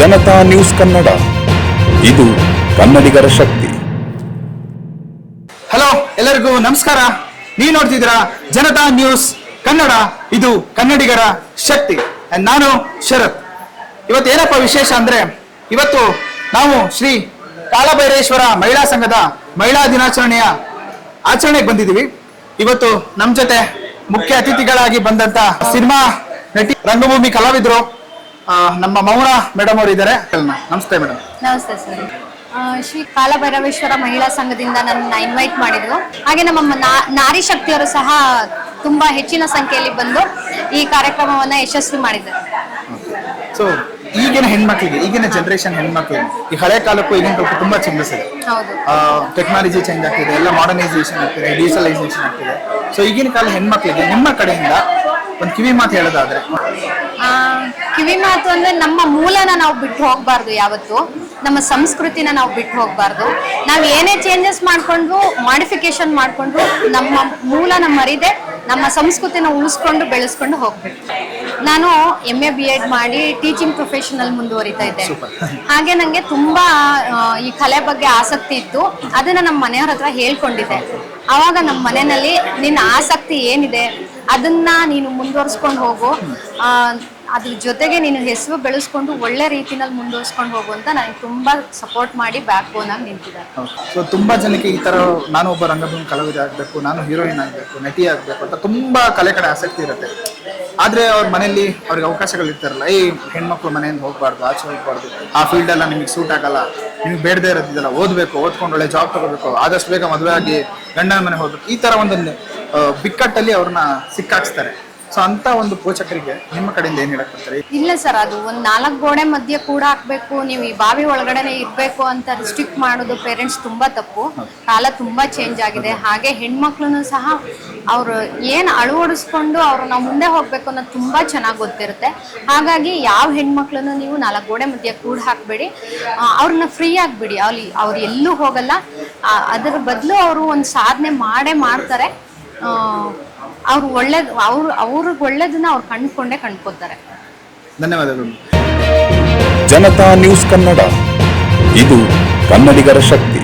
Janata news Kannada, ಇದು ಕನ್ನಡಿಗರ ಶಕ್ತಿ. Hello, ಎಲ್ಲರಿಗೂ ನಮಸ್ಕಾರ. ನೀವು ನೋಡ್ತಿದ್ದೀರಾ ಜನತಾ ನ್ಯೂಸ್ ಕನ್ನಡ, ಇದು ಕನ್ನಡಿಗರ ಶಕ್ತಿ. ನಾನು ಶರತ್. ಇವತ್ತು ಏನಪ್ಪ ವಿಶೇಷ ಅಂದ್ರೆ, ಇವತ್ತು ನಾವು ಶ್ರೀ ಕಾಲಭೈರೇಶ್ವರ ಮಹಿಳಾ ಸಂಘದ ಮಹಿಳಾ ದಿನಾಚರಣೆಯ ಆಚರಣೆಗೆ ಬಂದಿದ್ದೀವಿ. ಇವತ್ತು ನಮ್ಮ ಜೊತೆ ಮುಖ್ಯ ಅತಿಥಿಗಳಾಗಿ ಬಂದಂತ ಸಿನಿಮಾ ನಟಿ, ರಂಗಭೂಮಿ ಕಲಾವಿದರು ನಮ್ಮ ಮೌನ ಮೇಡಮ್ ಅವರು ಇದ್ದಾರೆ. ನಮಸ್ತೆ ಮೇಡಮ್. ನಮಸ್ತೆ ಸರ್. ಶ್ರೀ ಕಾಲಭೈರವೇಶ್ವರ ಮಹಿಳಾ ಸಂಘದಿಂದ ನನ್ನ ಇನ್ವೈಟ್ ಮಾಡಿದ್ರು. ಹಾಗೆ ನಮ್ಮ ನಾರಿ ಶಕ್ತಿಯವರು ಸಹ ತುಂಬಾ ಹೆಚ್ಚಿನ ಸಂಖ್ಯೆಯಲ್ಲಿ ಬಂದು ಈ ಕಾರ್ಯಕ್ರಮವನ್ನ ಯಶಸ್ವಿ ಮಾಡಿದ್ದಾರೆ. ಸೊ ಈಗಿನ ಹೆಣ್ಮಕ್ಳಿಗೆ, ಈಗಿನ ಜನರೇಷನ್ ಹೆಣ್ಮಕ್ಳಿಗೆ ಈ ಹಳೆ ಕಾಲಕ್ಕೂ ಈಗಿನ ಕಾಲಕ್ಕೂ ತುಂಬಾ ಚೇಂಜಸ್ ಇದೆ. ಟೆಕ್ನಾಲಜಿ ಚೇಂಜ್ ಆಗ್ತಿದೆ, ಎಲ್ಲ ಮಾಡರ್ನೈಸೇಷನ್ ಆಗ್ತಿದೆ, ಡಿಜಿಟಲೈಸೇಷನ್ ಆಗ್ತಿದೆ. ಸೊ ಈಗಿನ ಕಾಲ ಹೆಣ್ಮಕ್ಳಿಗೆ ನಿಮ್ಮ ಕಡೆಯಿಂದ ಒಂದು ಕಿವಿ ಮಾತು ಹೇಳೋದಾದ್ರೆ? ಕಿವಿ ಮಾತು ಅಂದ್ರೆ, ನಮ್ಮ ಮೂಲನ ನಾವು ಬಿಟ್ಟು ಹೋಗ್ಬಾರ್ದು, ಯಾವತ್ತು ನಮ್ಮ ಸಂಸ್ಕೃತಿನ ನಾವು ಬಿಟ್ಟು ಹೋಗ್ಬಾರ್ದು. ನಾವು ಏನೇ ಚೇಂಜಸ್ ಮಾಡ್ಕೊಂಡು, ಮಾಡಿಫಿಕೇಶನ್ ಮಾಡ್ಕೊಂಡು, ನಮ್ಮ ಮೂಲನ ಮರಿದೆ ನಮ್ಮ ಸಂಸ್ಕೃತಿನ ಉಳಿಸ್ಕೊಂಡು ಬೆಳೆಸ್ಕೊಂಡು ಹೋಗ್ಬೇಕು. ನಾನು MA BEd ಮಾಡಿ ಟೀಚಿಂಗ್ ಪ್ರೊಫೆಷನಲ್ ಮುಂದುವರಿತಾ ಇದ್ದೆ. ಹಾಗೆ ನಂಗೆ ತುಂಬಾ ಈ ಕಲೆ ಬಗ್ಗೆ ಆಸಕ್ತಿ ಇತ್ತು. ಅದನ್ನ ನಮ್ಮ ಮನೆಯವ್ರ ಹತ್ರ ಹೇಳ್ಕೊಂಡಿದ್ದೆ. ಆವಾಗ ನಮ್ಮ ಮನೆಯಲ್ಲಿ ನಿನ್ನ ಆಸಕ್ತಿ ಏನಿದೆ ಅದನ್ನ ನೀನು ಮುಂದುವರ್ಸ್ಕೊಂಡು ಹೋಗು, ಅದ್ರ ಜೊತೆಗೆ ನೀನು ಹೆಸರು ಬೆಳೆಸ್ಕೊಂಡು ಒಳ್ಳೆ ರೀತಿನಲ್ಲಿ ಮುಂದುವರ್ಸ್ಕೊಂಡು ಹೋಗು ಅಂತ ನನಗೆ ತುಂಬಾ ಸಪೋರ್ಟ್ ಮಾಡಿ ಬ್ಯಾಕ್ ಬೋನ್ ಆಗಿ ನಿಂತಿದ್ದಾರೆ. ಸೊ ತುಂಬಾ ಜನಕ್ಕೆ ಈ ತರ, ನಾನು ಒಬ್ಬ ರಂಗಭೂಮಿ ಕಲಾವಿದ ಆಗ್ಬೇಕು, ನಾನು ಹೀರೋಯಿನ್ ಆಗ್ಬೇಕು, ನಟಿ ಆಗ್ಬೇಕು ಅಂತ ತುಂಬಾ ಕಲೆ ಕಡೆ ಆಸಕ್ತಿ ಇರುತ್ತೆ. ಆದ್ರೆ ಅವ್ರ ಮನೆಯಲ್ಲಿ ಅವ್ರಿಗೆ ಅವಕಾಶಗಳು ಇರ್ತಾರಲ್ಲ, ಹೆಣ್ಮಕ್ಳು ಮನೆಯಿಂದ ಹೋಗ್ಬಾರ್ದು, ಆಚೆ ಹೋಗ್ಬಾರ್ದು, ಆ ಫೀಲ್ಡ್ ಎಲ್ಲ ನಿಮಗೆ ಸೂಟ್ ಆಗಲ್ಲ, ನಿಮ್ಗೆ ಬೇಡದೇ ಇರೋದಿಲ್ಲ, ಓದ್ಕೊಂಡು ಒಳ್ಳೆ ಜಾಬ್ ತಗೋಬೇಕು, ಆದಷ್ಟು ಬೇಗ ಮದುವೆ ಆಗಿ ಗಂಡನ ಮನೆ ಹೋಗ್ಬೇಕು, ಈ ತರ ಒಂದೊಂದು ಬಿಕ್ಕಟ್ಟಲ್ಲಿ ಅವ್ರನ್ನ ಸಿಕ್ಕಾಕ್ಸ್ತಾರೆ. ಸೊ ಅಂತ ಒಂದು ಪೋಷಕರಿಗೆ ನಿಮ್ಮ ಕಡೆಯಿಂದ ಏನ್ ಹೇಳಕ್ ಬರ್ತಾರೆ? ಇಲ್ಲ ಸರ್, ಅದು ಒಂದ್ 4 ಗೋಡೆ ಮಧ್ಯೆ ಕೂಡ ಹಾಕ್ಬೇಕು, ನೀವು ಈ ಬಾವಿ ಒಳಗಡೆನೆ ಇರ್ಬೇಕು ಅಂತ ರಿಸ್ಟ್ರಿಕ್ಟ್ ಮಾಡೋದು ಪೇರೆಂಟ್ಸ್ ತುಂಬಾ ತಪ್ಪು. ಕಾಲ ತುಂಬಾ ಚೇಂಜ್ ಆಗಿದೆ. ಹಾಗೆ ಹೆಣ್ಮಕ್ಳು ಸಹ ಅವ್ರು ಏನ್ ಅಳವಡಿಸ್ಕೊಂಡು ಅವ್ರು ನಾವು ಮುಂದೆ ಹೋಗ್ಬೇಕು ಅನ್ನೋದು ತುಂಬಾ ಚೆನ್ನಾಗಿ ಗೊತ್ತಿರುತ್ತೆ. ಹಾಗಾಗಿ ಯಾವ ಹೆಣ್ಮಕ್ಳನ್ನು ನೀವು 4 ಗೋಡೆ ಮಧ್ಯೆ ಕೂಡ ಹಾಕ್ಬೇಡಿ, ಅವ್ರನ್ನ ಫ್ರೀ ಆಗ್ಬಿಡಿ. ಅವ್ರು ಎಲ್ಲೂ ಹೋಗಲ್ಲ. ಅದರ ಬದಲು ಅವರು ಒಂದು ಸಾಧನೆ ಮಾಡ್ತಾರೆ. ಅವ್ರಿಗೆ ಒಳ್ಳೇದನ್ನ ಅವ್ರು ಕಂಡ್ಕೋತಾರೆ. ಧನ್ಯವಾದಗಳು. ಜನತಾ ನ್ಯೂಸ್ ಕನ್ನಡ, ಇದು ಕನ್ನಡಿಗರ ಶಕ್ತಿ.